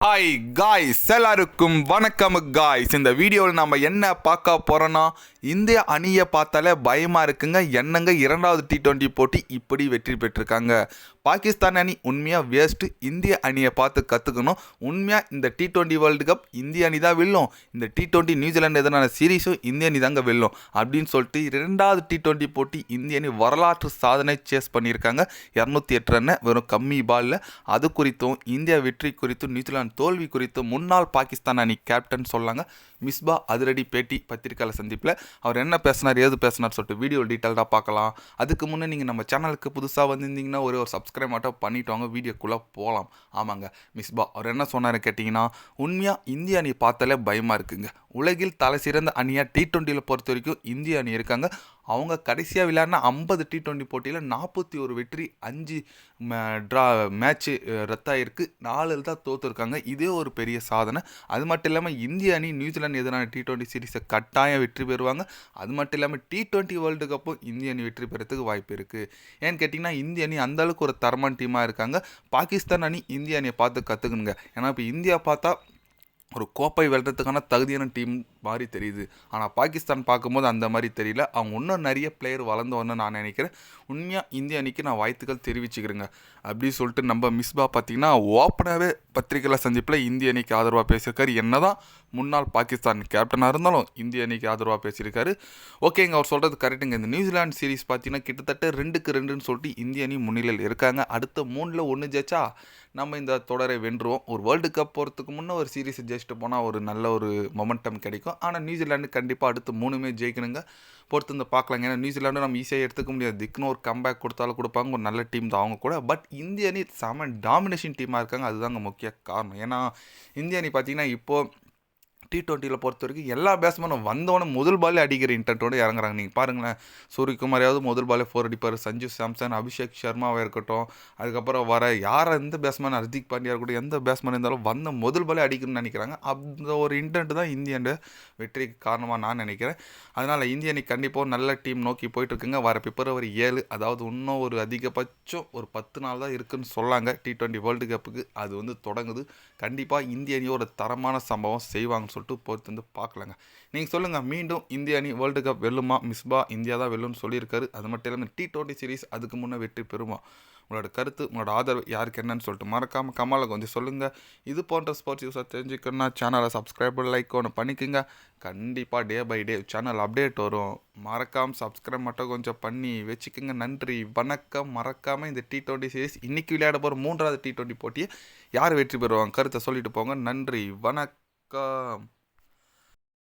Hi guys, எல்லாருக்கும் வணக்கம் guys. இந்த வீடியோவில் நம்ம என்ன பார்க்க போகிறோன்னா, இந்திய அணியை பார்த்தாலே பயமாக இருக்குங்க. என்னங்க இரண்டாவது T20 போட்டி இப்படி வெற்றி பெற்றிருக்காங்க. பாகிஸ்தான் அணி உண்மையாக வேஸ்ட்டு. இந்திய அணியை பார்த்து கற்றுக்கணும். உண்மையாக இந்த T20 வேர்ல்டு கப் இந்திய அணி தான் வெல்லும். இந்த T20 நியூசிலாந்து எதனால சீரீஸும் இந்திய அணி தாங்க வெல்லும் அப்படின்னு சொல்லிட்டு இரண்டாவது T20 போட்டி இந்திய அணி வரலாற்று சாதனை சேஸ் பண்ணியிருக்காங்க. 208 ரன்னை வெறும் கம்மி பாலில். அது குறித்தும் இந்தியா வெற்றி குறித்தும் நியூசிலாந்து தோல்வி குறித்து முன்னாள் பாகிஸ்தான் அணி கேப்டன் சொல்லாங்க மிஸ்பா அதிரடி பேட்டி பத்திரிகையாளர் சந்திப்பில். அவர் என்ன பேசினார், ஏது பேசினார் சொல்லிட்டு வீடியோ டீட்டெயில்டாக பார்க்கலாம். அதுக்கு முன்னே நீங்கள் நம்ம சேனலுக்கு புதுசாக வந்திருந்தீங்கன்னா ஒரு சப்ஸ்கிரைப் மட்டும் பண்ணிட்டு வாங்க, வீடியோக்குள்ளே போகலாம். ஆமாங்க, மிஸ்பா அவர் என்ன சொன்னார் கேட்டிங்கன்னா, உண்மையாக இந்திய அணி பார்த்தாலே பயமாக இருக்குங்க. உலகில் தலை சிறந்த அணியாக T20 பொறுத்த வரைக்கும் இந்திய அணி இருக்காங்க. அவங்க கடைசியாக விளையாடின 50 T20 போட்டியில் 41 வெற்றி, 5 மேட்ச்சு ரத்தாயிருக்கு, 4 தான் தோற்றுருக்காங்க. இதே ஒரு பெரிய சாதனை. அது மட்டும் இல்லாமல் இந்திய அணி நியூசிலாந்து எதிரான T20 சீரீஸை கட்டாயம் வெற்றி பெறுவாங்க. அது மட்டும் இல்லாமல் T20 வேர்ல்டு கப்பும் இந்திய அணி வெற்றி பெறத்துக்கு வாய்ப்பு இருக்குது. ஏன்னு கேட்டிங்கன்னா, இந்திய அணி அந்தளவுக்கு ஒரு தரமான டீமாக இருக்காங்க. பாகிஸ்தான் அணி இந்திய அணியை பார்த்து கற்றுக்கணுங்க. ஏன்னா இப்போ இந்தியா பார்த்தா ஒரு கோப்பை வெல்றதுக்கான தகுதியான டீம் மாதிரி தெரியுது. ஆனால் பாகிஸ்தான் பார்க்கும்போது அந்த மாதிரி தெரியல. அவங்க இன்னும் நிறைய பிளேயர் வளர்ந்தோன்னு நான் நினைக்கிறேன். உண்மையாக இந்திய அணிக்கு நான் வாழ்த்துக்கள் தெரிவிச்சுக்கிறேங்க அப்படி சொல்லிட்டு நம்ம மிஸ்பா பார்த்திங்கன்னா ஓப்பனாகவே பத்திரிகையில் சந்திப்பில் இந்திய அணிக்கு ஆதரவாக பேசியிருக்காரு. என்ன தான் முன்னாள் பாகிஸ்தான் கேப்டனாக இருந்தாலும் இந்திய அணிக்கு ஆதரவாக பேசியிருக்காரு. ஓகேங்க, அவர் சொல்கிறது கரெக்டுங்க. இந்த நியூசிலாந்து சீரீஸ் பார்த்தீங்கன்னா கிட்டத்தட்ட 2-2ன்னு சொல்லிட்டு இந்திய அணி முன்னிலையில் இருக்காங்க. அடுத்த 3-1 ஜெயிச்சா நம்ம இந்த தொடரை வென்றுவோம். ஒரு வேர்ல்டு கப் போகிறதுக்கு முன்னே ஒரு சீரீஸ் ஜெயிச்சுட்டு போனால் ஒரு நல்ல ஒரு மொமெண்டம் கிடைக்கும். ஆனால் நியூசிலாண்டு கண்டிப்பாக அடுத்து 3மே ஜெயிக்கணுங்க. பொறுத்து வந்து பார்க்கலாங்க. ஏன்னா நியூசிலாண்டு நம்ம ஈஸியாக எடுத்துக்க முடியாது. திக்குன்னு ஒரு கம்பேக் கொடுத்தாலும் கொடுப்பாங்க. ஒரு நல்ல டீம் தான் அவங்க கூட. பட் இந்திய அணி செம டாமினேஷன் டீமாக இருக்காங்க. அதுதாங்க முக்கிய காரணம். ஏன்னா இந்திய அணி பார்த்திங்கன்னா இப்போது T20 பொறுத்த வரைக்கும் எல்லா பேட்ஸ்மேனும் வந்தவொடனே முதல் பாலே அடிக்கிற இன்டென்ட்டோடு இறங்குறாங்க. நீங்கள் பாருங்களேன், சூரியகுமாரையாவது முதல் பாலே 4 அடிப்பார். சஞ்சு சாம்சன், அபிஷேக் சர்மாவாக இருக்கட்டும், அதுக்கப்புறம் வர யாரை எந்த பேட்ஸ்மேன், ஹர்திக் பாண்டியா இருக்கட்டும், எந்த பேட்ஸ்மேன் இருந்தாலும் வந்த முதல் பாலே அடிக்கணும்னு நினைக்கிறாங்க. அந்த ஒரு இன்டென்ட் தான் இந்திய அணி வெற்றிக்கு காரணமாக நான் நினைக்கிறேன். அதனால் இந்திய அணி கண்டிப்பாக நல்ல டீம் நோக்கி போயிட்டுருக்குங்க. வர பிப்ரவரி 7, அதாவது இன்னும் ஒரு அதிகபட்சம் ஒரு 10 நாள் தான் இருக்குதுன்னு சொல்லாங்க T20 வேர்ல்டு கப்புக்கு. அது வந்து தொடங்குது. கண்டிப்பாக இந்திய அணி ஒரு தரமான சம்பவம் செய்வாங்கன்னு சொல்லிட்டு பொறுத்து வந்து பார்க்கலாங்க. நீங்கள் சொல்லுங்கள், மீண்டும் இந்திய அணி வேர்ல்டு கப் வெல்லுமா? மிஸ்பா இந்தியா தான் வெல்லும்னு சொல்லியிருக்காரு. அது மட்டும் இல்லாமல் T20 சீரீஸ் அதுக்கு முன்னே வெற்றி பெறுமா? உங்களோட கருத்து, உங்களோட ஆதரவு யாருக்கு என்னன்னு சொல்லிட்டு மறக்காமல் கமாலில் கொஞ்சம் சொல்லுங்கள். இது போன்ற ஸ்போர்ட்ஸ் யூஸாக தெரிஞ்சுக்கணுன்னா சேனலை சப்ஸ்கிரைப் லைக் ஒன்று பண்ணிக்கோங்க. கண்டிப்பாக day by day channel update வரும். மறக்காமல் சப்ஸ்கிரைப் மட்டும் கொஞ்சம் பண்ணி வச்சுக்கோங்க. நன்றி, வணக்கம். மறக்காமல் இந்த T20 சீரீஸ் இன்றைக்கி விளையாட போகிற 3வது T20 போட்டியை யார் வெற்றி பெறுவாங்க கருத்தை சொல்லிட்டு போங்க. நன்றி, வணக்கம்.